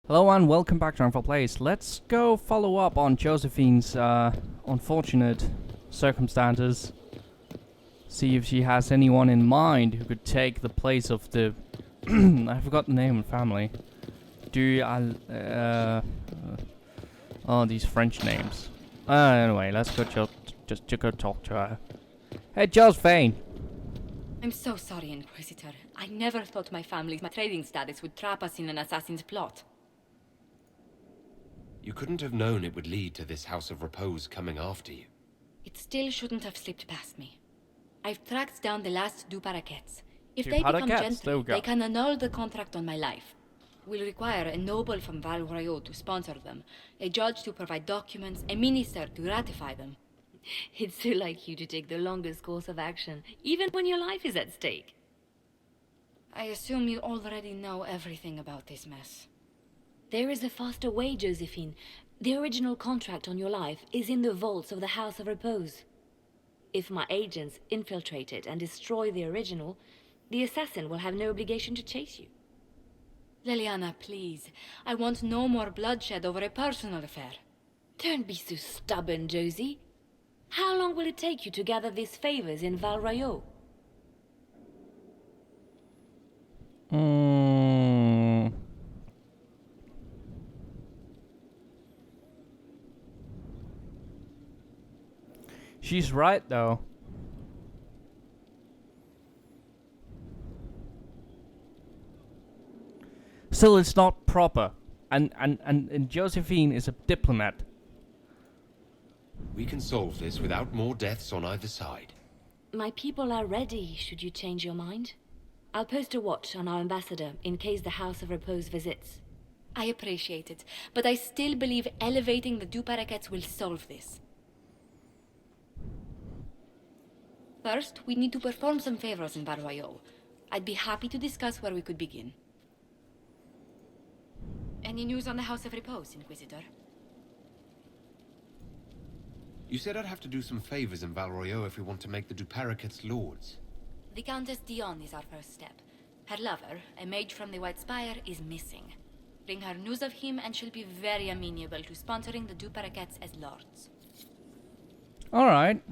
Hello and welcome back to Harmful Place. Let's go follow up on Josephine's unfortunate circumstances. See if she has anyone in mind who could take the place of the... I forgot the name of the family. These French names. Anyway, let's go just go talk to her. Hey, Josephine! I'm so sorry, Inquisitor. I never thought my family's trading status would trap us in an assassin's plot. You couldn't have known it would lead to this House of Repose coming after you. It still shouldn't have slipped past me. I've tracked down the last two paraquets. If Two they become paraquets, there we gentry, go. they can annul the contract on my life. We'll require a noble from Val Royaux to sponsor them, a judge to provide documents, a minister to ratify them. It's so like you to take the longest course of action, even when your life is at stake. I assume you already know everything about this mess. There is a faster way, Josephine. The original contract on your life is in the vaults of the House of Repose. If my agents infiltrate it and destroy the original, the assassin will have no obligation to chase you. Liliana, please. I want no more bloodshed over a personal affair. Don't be so stubborn, Josie. How long will it take you to gather these favors in Val Royaux? She's right, though. Still, it's not proper. And Josephine is a diplomat. We can solve this without more deaths on either side. My people are ready, should you change your mind. I'll post a watch on our ambassador in case the House of Repose visits. I appreciate it, but I still believe elevating the two paraquets will solve this. First, we need to perform some favors in Val Royaux. I'd be happy to discuss where we could begin. Any news on the House of Repose, Inquisitor? You said I'd have to do some favors in Val Royaux if we want to make the Duparaquets lords. The Countess Dion is our first step. Her lover, a mage from the White Spire, is missing. Bring her news of him and she'll be very amenable to sponsoring the Duparaquets as lords. Alright.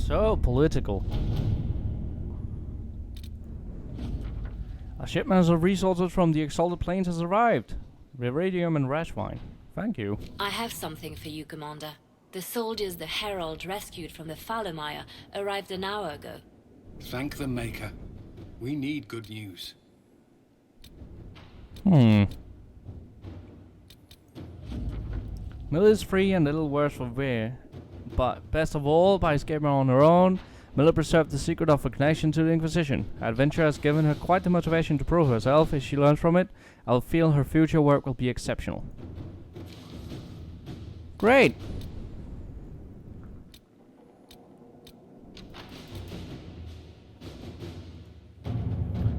So political. A shipment of resources from the Exalted Plains has arrived. Viridium and rash wine. Thank you. I have something for you, Commander. The soldiers the Herald rescued from the Fallermire arrived an hour ago. Thank the Maker. We need good news. Mill is free and little worse for wear. But best of all, by escaping on her own, Miller preserved the secret of her connection to the Inquisition. Adventure has given her quite the motivation to prove herself. If she learns from it, I'll feel her future work will be exceptional. Great!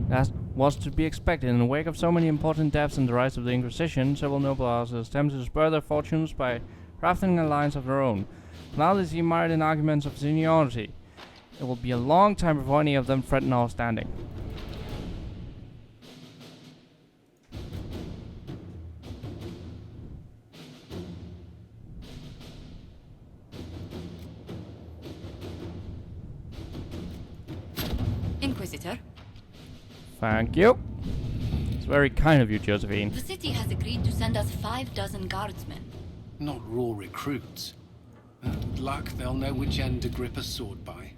That was to be expected. In the wake of so many important deaths and the rise of the Inquisition, several noble houses attempted to spur their fortunes by crafting an alliance of their own. Now they see mired in arguments of seniority. It will be a long time before any of them threaten our standing. Inquisitor, Thank you. It's very kind of you, Josephine. the city has agreed to send us 5 dozen guardsmen. Not raw recruits. With luck, they'll know which end to grip a sword by.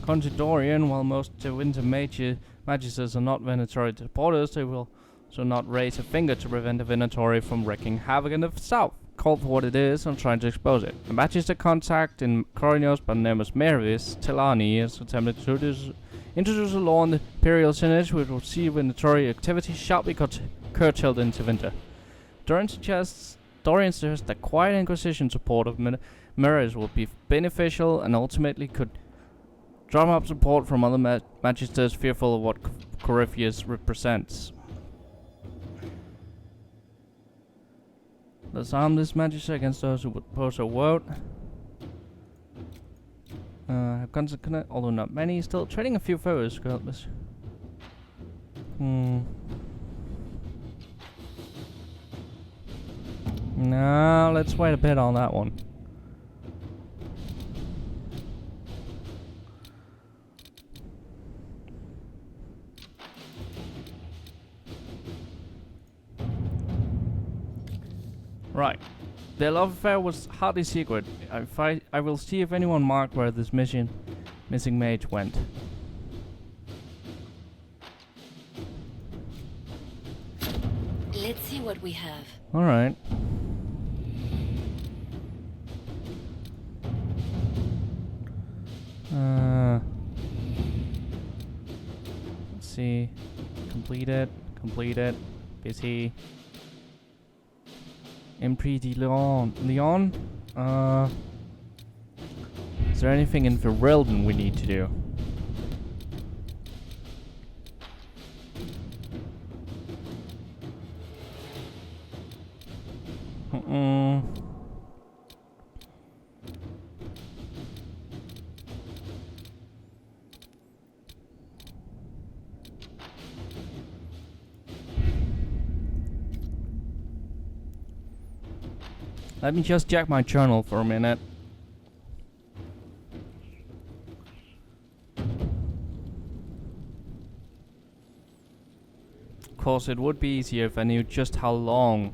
Conjidorian, while most winter mages are not Venatori supporters, they will also not raise a finger to prevent the Venatori from wreaking havoc in the south. Called for what it is and trying to expose it. The Magister contact in Corinos by the name of Mervis Telani has attempted to introduce a law in the Imperial Synod which will see Venatori activity shall be curtailed into winter. Durin suggests Dorian suggests that quiet Inquisition support of mirrors will be beneficial and ultimately could drum up support from other magisters fearful of what Corypheus represents. Let's arm this magister against those who would oppose a vote. Have guns and connect, although not many. Still trading a few favors, regardless. No, let's wait a bit on that one. Right. Their love affair was hardly secret. I will see if anyone marked where this missing mage went. Let's see what we have. Alright. Let's see. Completed. Busy. Impri de Leon? Is there anything in Verwilden we need to do? Let me just check my journal for a minute. Of course, it would be easier if I knew just how long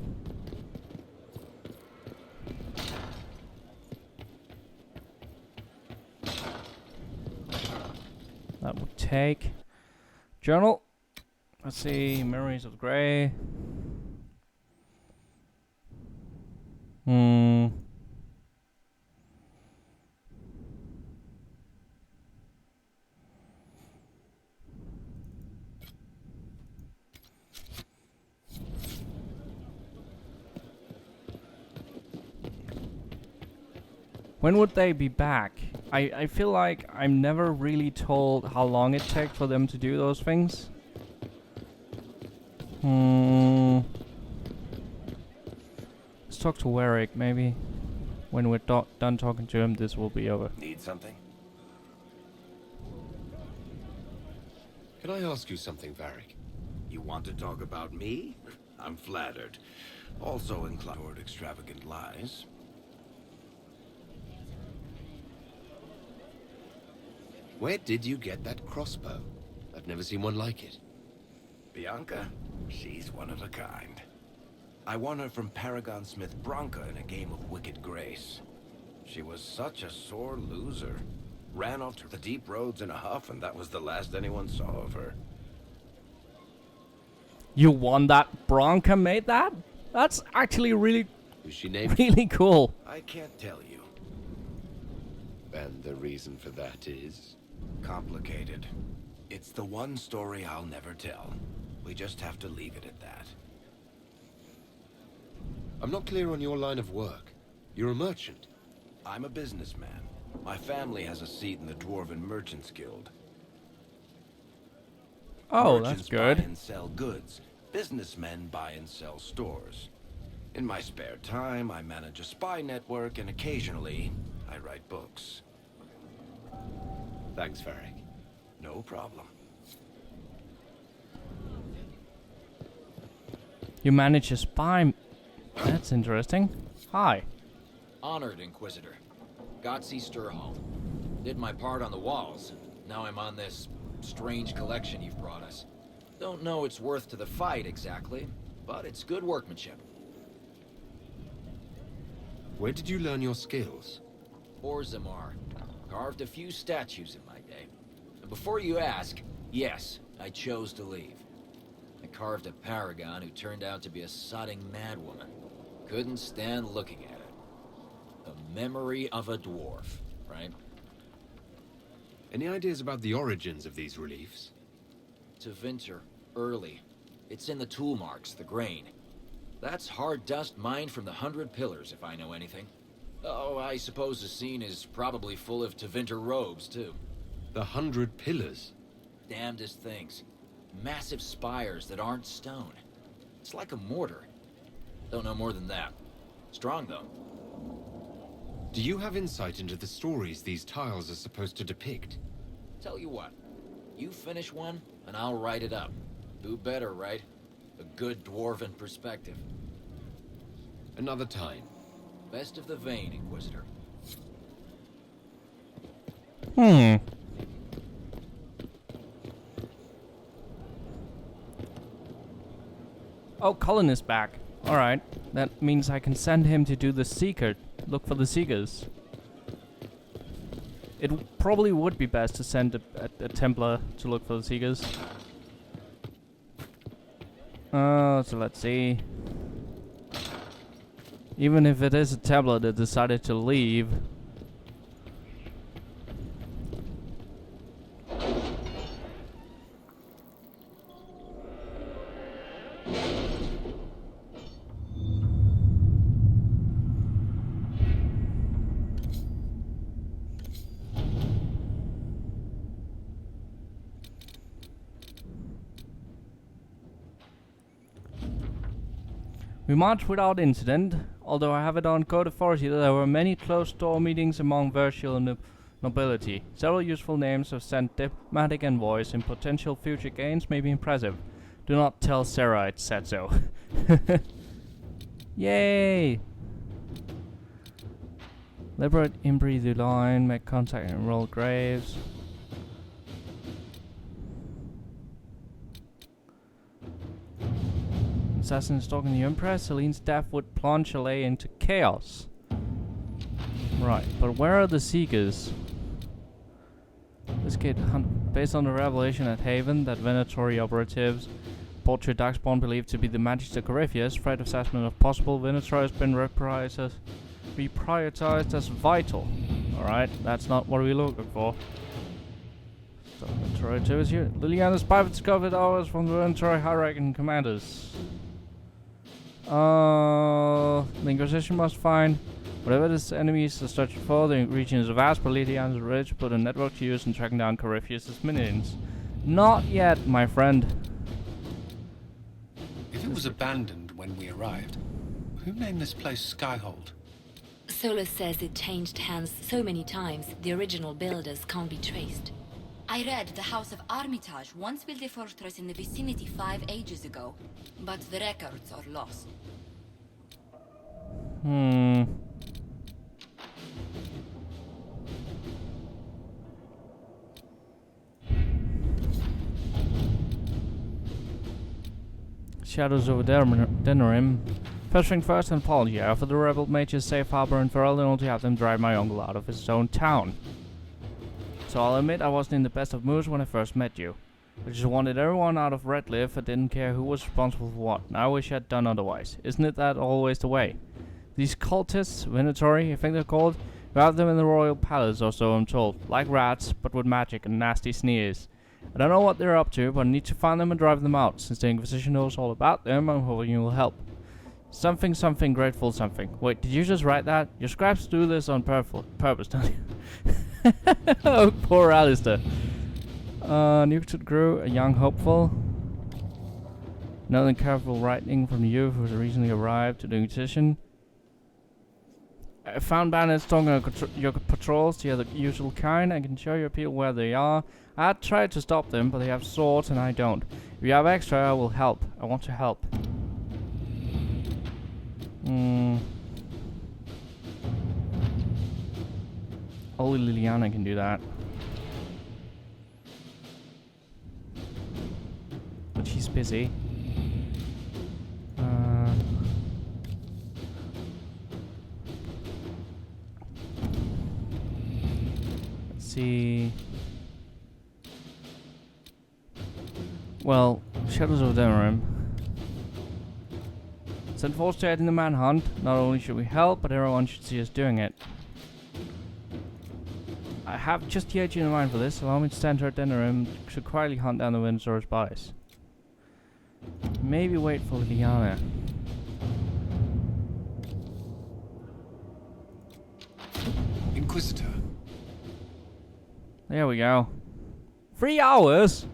that would take. Journal. Let's see. Memories of Grey. When would they be back? I feel like I'm never really told how long it takes for them to do those things. Let's talk to Warwick, maybe. When we're done talking to him, this will be over. Need something? Can I ask you something, Varric? You want to talk about me? I'm flattered. Also inclined toward extravagant lies. Where did you get that crossbow? I've never seen one like it. Bianca? She's one of a kind. I won her from Paragon Smith Bronca in a game of Wicked Grace. She was such a sore loser. Ran off to the deep roads in a huff, and that was the last anyone saw of her. You won that? Bronca made that? That's actually really, Who's she named? really cool. I can't tell you. And the reason for that is? Complicated. It's the one story I'll never tell. We just have to leave it at that. I'm not clear on your line of work. You're a merchant. I'm a businessman. My family has a seat in the Dwarven Merchants Guild. Oh, Merchants that's good. buy and sell goods. Businessmen buy and sell stores. In my spare time, I manage a spy network, and occasionally, I write books. Thanks, Varric. No problem. You manage a spy. That's interesting. Hi. Honored, Inquisitor. Got see Sturhall. Did my part on the walls. Now I'm on this strange collection you've brought us. Don't know its worth to the fight exactly, but it's good workmanship. Where did you learn your skills? Orzammar. Carved a few statues in my day. And before you ask, yes, I chose to leave. I carved a paragon who turned out to be a sodding madwoman. Couldn't stand looking at it. The memory of a dwarf, right? Any ideas about the origins of these reliefs? To Vinter, early. It's in the tool marks, the grain. That's hard dust mined from the 100 Pillars, if I know anything. Oh, I suppose the scene is probably full of Tevinter robes, too. The 100 Pillars? Damnedest things. Massive spires that aren't stone. It's like a mortar. Don't know more than that. Strong, though. Do you have insight into the stories these tiles are supposed to depict? Tell you what. You finish one, and I'll write it up. Who better, right? A good dwarven perspective. Another time. Best of the vein, Inquisitor. Oh, Colin is back. Alright, that means I can send him to do the Seeker. Look for the Seekers. It probably would be best to send a Templar to look for the Seekers. So let's see. Even if it is a Templar that decided to leave. We marched without incident, although I have it on code authority that there were many closed-door meetings among virtual nobility. Several useful names have sent diplomatic envoys, and potential future gains may be impressive. Do not tell Sarah I said so. Yay! Liberate Imbri the line, make contact and enroll graves. Assassin stalking the Empress, Celine's death would plunge Alay into chaos. Right, but where are the Seekers? This kid based on the revelation at Haven that Venatori operatives portrait Darkspawn believed to be the Magister Corypheus, threat assessment of possible Venatori has been reprioritized as vital. Alright, that's not what we're looking for. So, Venatori 2 is here. Liliana's private discovered hours from the Venatori high-ranking commanders. The Inquisition must find whatever this enemy is searching for. The region is vast, but Liliana's ready to put a network to use in tracking down Corypheus' minions. Not yet, my friend. If it was abandoned when we arrived, who named this place Skyhold? Solus says it changed hands so many times, the original builders can't be traced. I read the House of Armitage once built a fortress in the vicinity 5 ages ago, but the records are lost. Shadows over Denerim. First thing first, an apology. I offer the rebel mages safe harbor in Ferelden in order to have them drive my uncle out of his own town. So I'll admit I wasn't in the best of moods when I first met you. I just wanted everyone out of Redcliffe. I didn't care who was responsible for what. Now I wish I'd done otherwise. Isn't it that always the way? These cultists, Venatori, I think they're called, you have them in the royal palace or so I'm told. Like rats, but with magic and nasty sneers. I don't know what they're up to, but I need to find them and drive them out. Since the Inquisition knows all about them, I'm hoping you will help. Something, something, grateful something. Wait, did you just write that? Your scraps do this on purpose, don't you? Oh, poor Alistair. Newton grew, a young hopeful. Nothing careful writing from the youth who has recently arrived to the Inquisition. I found bandits talking your patrols, the other usual kind. I can show you people where they are. I had tried to stop them, but they have swords and I don't. If you have extra, I will help. I want to help. Only Liliana can do that. But she's busy. Let's see. Well, Shadows of Denerim. Send force to aid in the manhunt. Not only should we help, but everyone should see us doing it. I have just the agent in mind for this. Allow me to stand her at Denerim to quietly hunt down the Windsor's spies. Maybe wait for Liliana. Inquisitor. There we go. 3 hours?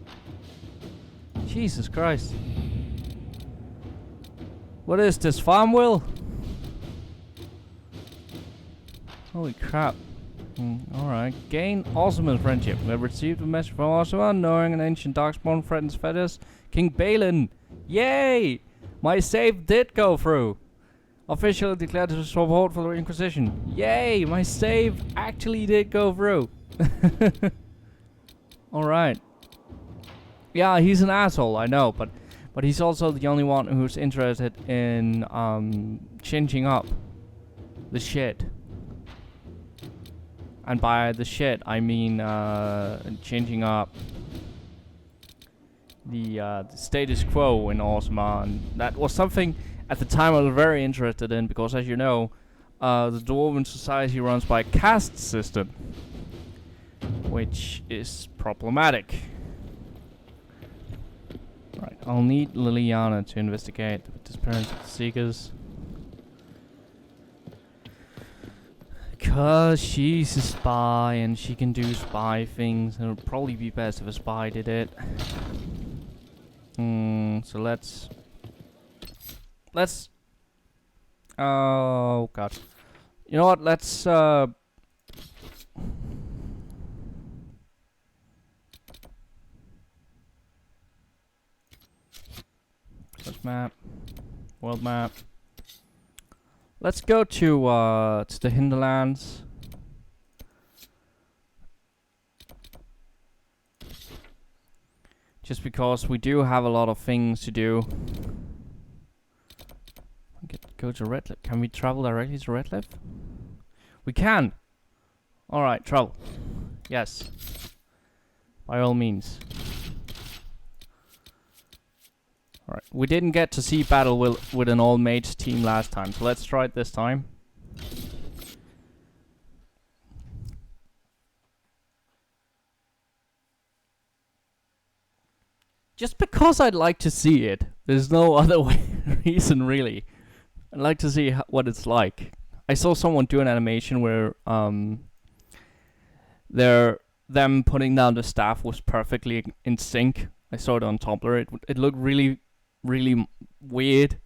Jesus Christ. What is this, Farmville? Holy crap. Alright. Gain Osman friendship. We have received a message from Osman knowing an ancient darkspawn threatens Thedas. King Balin. Yay! My save did go through. Officially declared to support for the Inquisition. Yay! My save actually did go through. Alright. Yeah, he's an asshole, I know, but he's also the only one who's interested in changing up the shit. And by the shit, I mean changing up the status quo in Osma. And that was something at the time I was very interested in, because as you know, the Dwarven society runs by a caste system, which is problematic. Right, I'll need Liliana to investigate the disappearance of the Seekers. Because she's a spy and she can do spy things, and it would probably be best if a spy did it. So let's... Oh, God. You know what, let's, map. World map. Let's go to the hinterlands. Just because we do have a lot of things to do. Go to Redcliffe. Can we travel directly to Redcliffe? We can! Alright, travel. Yes. By all means. Alright, we didn't get to see battle with an all-mates team last time, so let's try it this time. Just because I'd like to see it. There's no other reason, really. I'd like to see what it's like. I saw someone do an animation where them putting down the staff was perfectly in sync. I saw it on Tumblr. It looked really weird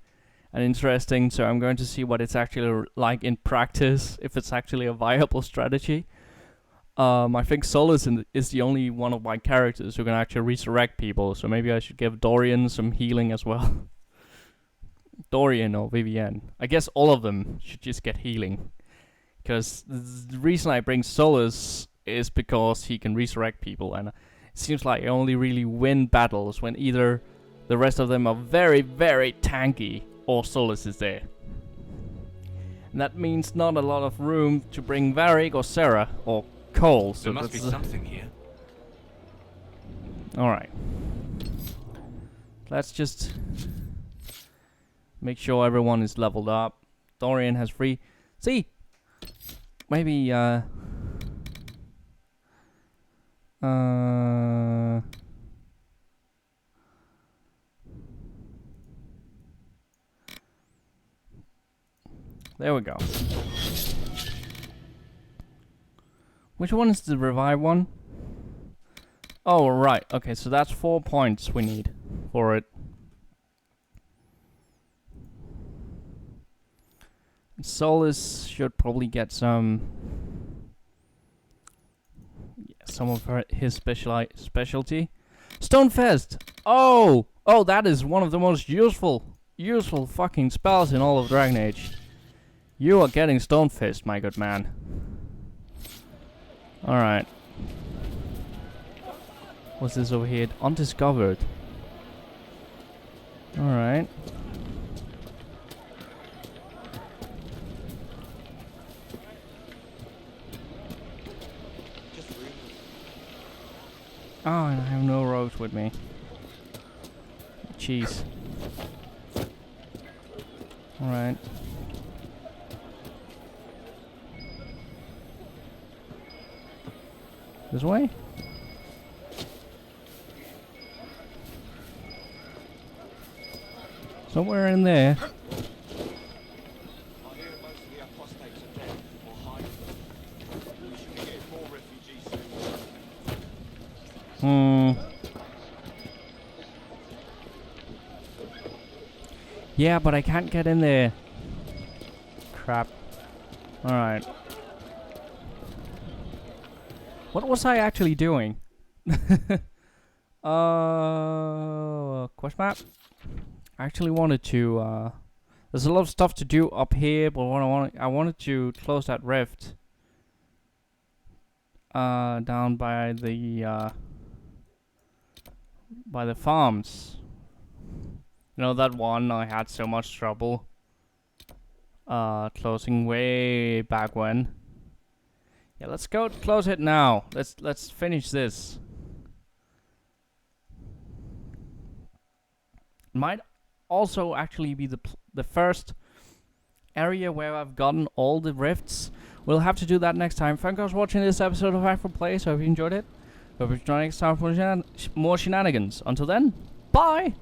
and interesting, so I'm going to see what it's actually like in practice, if it's actually a viable strategy. I think Solus is the only one of my characters who can actually resurrect people, so maybe I should give Dorian some healing as well. Dorian or Vivienne. I guess all of them should just get healing. Because the reason I bring Solus is because he can resurrect people, and it seems like I only really win battles when either the rest of them are very tanky or Solus is there. And that means not a lot of room to bring Varric or Sarah or Cole. So there must be something here. Alright. Let's just make sure everyone is leveled up. Dorian has 3. See? Maybe, there we go. Which one is the revive one? Oh, right. Okay, so that's 4 points we need for it. Solus should probably get some of his specialty. Stonefest! Oh, that is one of the most useful fucking spells in all of Dragon Age. You are getting Stonefist, my good man. Alright. What's this over here? Undiscovered. Alright. Oh, and I have no rogues with me. Jeez. Alright. This way? Somewhere in there. Yeah, but I can't get in there. Crap. Alright. What was I actually doing? Question map? I actually wanted to, there's a lot of stuff to do up here, but what I wanted to close that rift. Down by the farms. You know, that one I had so much trouble closing way back when. Yeah, let's go close it now. Let's finish this. Might also actually be the first area where I've gotten all the rifts. We'll have to do that next time. Thank you for watching this episode of Hack for Play. So hope you enjoyed it. Hope you join next time for more shenanigans. Until then, bye!